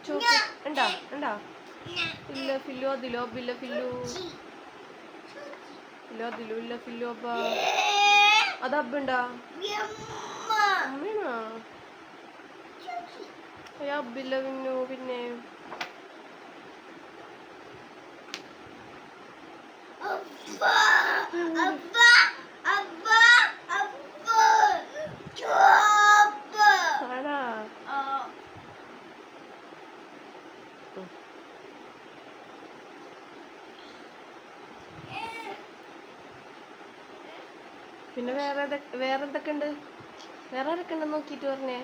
chalk ഉണ്ടാ ഉണ്ടാ ഇല്ല ഫില്ലു അതിലോ ബില്ല ഫില്ലു ഇല്ല അതിലോ ഇല്ല ഫില്ലു അബ്ബ അത് അബ്ബുണ്ടാ അമ്മയാണോ അയ്യ അബ്ബില്ല പിന്നു പിന്നെ ആണാ പിന്നെ വേറെ എന്തൊക്കെ ഉണ്ട് വേറെ ആരൊക്കെ ഉണ്ടെന്ന് നോക്കിട്ട് പറഞ്ഞേ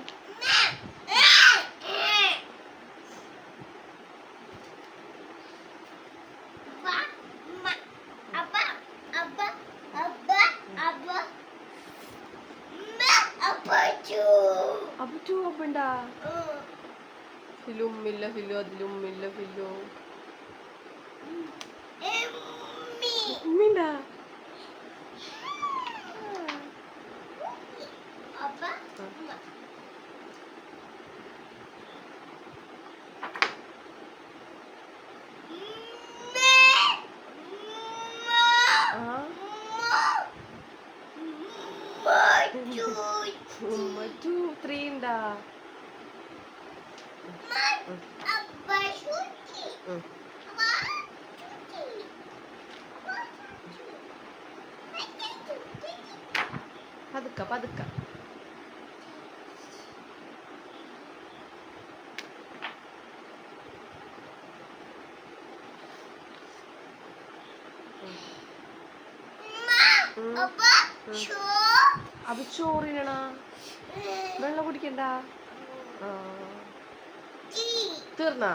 അപ്പു അപ്പുണ്ടാ ഫിലും ഇല്ല ഫിലു അതിലും ഇല്ല ഫിലു ഉമ്മിണ്ടാ ഉമ്മ 2 3 ഉണ്ടാ പതുക്ക പതുക്ക അപ്പൊ ചോറിനണ വെള്ളം കുടിക്കണ്ട തീർന്നാ